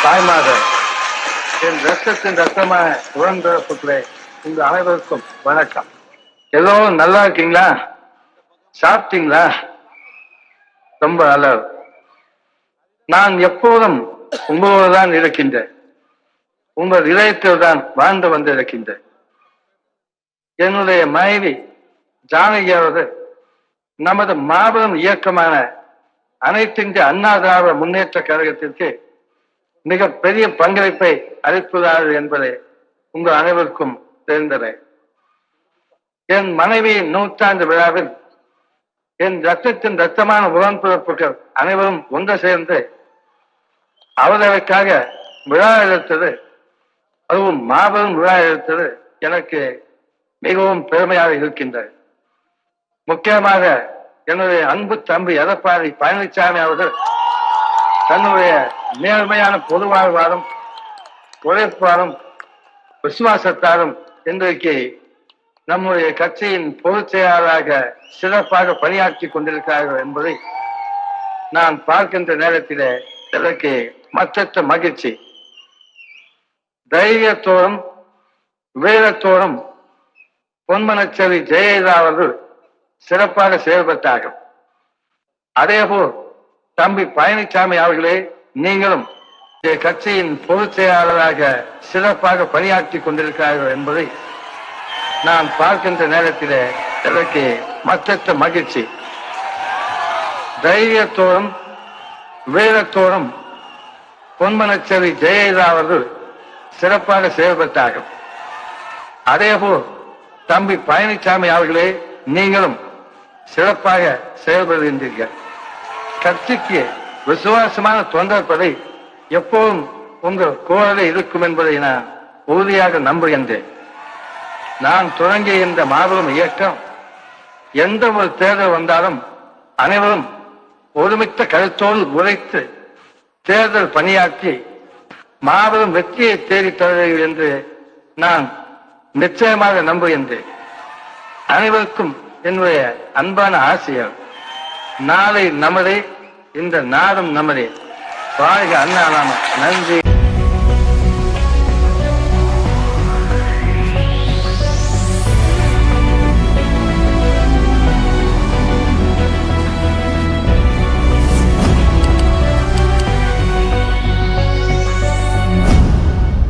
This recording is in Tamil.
தாய்மார்கள், என் ரத்தத்தின் ரத்தமான உடன்பிறப்புகளே, உங்க அனைவருக்கும் வணக்கம். எல்லோரும் நல்லா இருக்கீங்களா? சாப்பிட்டீங்களா? ரொம்ப நல்லது. நான் எப்போதும் உங்களோடு தான் இருக்கின்றேன். உங்கள் இதயத்தில் தான் வாழ்ந்து வந்திருக்கின்றேன். என்னுடைய மனைவி ஜானகி அவர்கள் நமது மாபெரும் இயக்கமான அனைத்து இந்திய அண்ணா திராவிட முன்னேற்ற கழகத்திற்கு மிக பெரிய பங்களிப்பை அளிப்பதார்கள் என்பதை உங்கள் அனைவருக்கும் தெரிந்தது. என் மனைவியின் நூற்றாண்டு விழாவில் என் ரத்தத்தின் ரத்தமான உடன்பிறப்புகள் அனைவரும் ஒன்று சேர்ந்து அவர்களுக்காக விழா எடுத்தது, அதுவும் மாபெரும் விழா எடுத்தது எனக்கு மிகவும் பெருமையாக இருக்கின்றது. முக்கியமாக என்னுடைய அன்பு தம்பி எடப்பாடி பழனிசாமி அவர்கள் தன்னுடைய நேர்மையான பொது வாழ்வாரும் உழைப்பாரும் விசுவாசத்தாரும் இன்றைக்கு நம்முடைய கட்சியின் பொதுச் செயலாளராக சிறப்பாக பணியாற்றி கொண்டிருக்கிறார்கள் என்பதை நான் பார்க்கின்ற நேரத்திலே எனக்கு மற்றற்ற மகிழ்ச்சி. தைரியத்தோடும் வீரத்தோடும் பொன்மனச்செல்வி ஜெயலலிதா அவர்கள் சிறப்பாக செயல்பட்டார்கள். அதேபோல் தம்பி பழனிசாமி அவர்களே, நீங்களும் கட்சியின் பொதுச் செயலாளராக சிறப்பாக பணியாற்றி கொண்டிருக்கிறார்கள் என்பதை நான் பார்க்கின்ற நேரத்திலே எனக்கு மற்றற்ற மகிழ்ச்சி. தைரியத்தோடும் வீரத்தோடும் பொன்மனச்செல்வி ஜெயலலிதா அவர்கள் சிறப்பாக செயல்பட்டார்கள். அதேபோல் தம்பி பழனிசாமி அவர்களே, நீங்களும் சிறப்பாக செயல்படுகின்றீர்கள். கட்சிக்கு விசுவாசமான தொண்டர்படை எப்போதும் உங்கள் குரலில் இருக்கும் என்பதை நான் உறுதியாக நம்புகின்றேன். நான் தொடங்கிய இந்த மாபெரும் இயக்கம் எந்த ஒரு தேர்தல் வந்தாலும் அனைவரும் ஒருமித்த கருத்தோடு உழைத்து தேர்தல் பணியாற்றி மாபெரும் வெற்றியை தேடித் தருவீர்கள் என்று நான் நிச்சயமாக நம்புகின்றேன். அனைவருக்கும் என்னுடைய அன்பான ஆசைகள். நாளை நமதே, இந்த நாடும் நமதே. வாழ்க அண்ணா. நன்றி.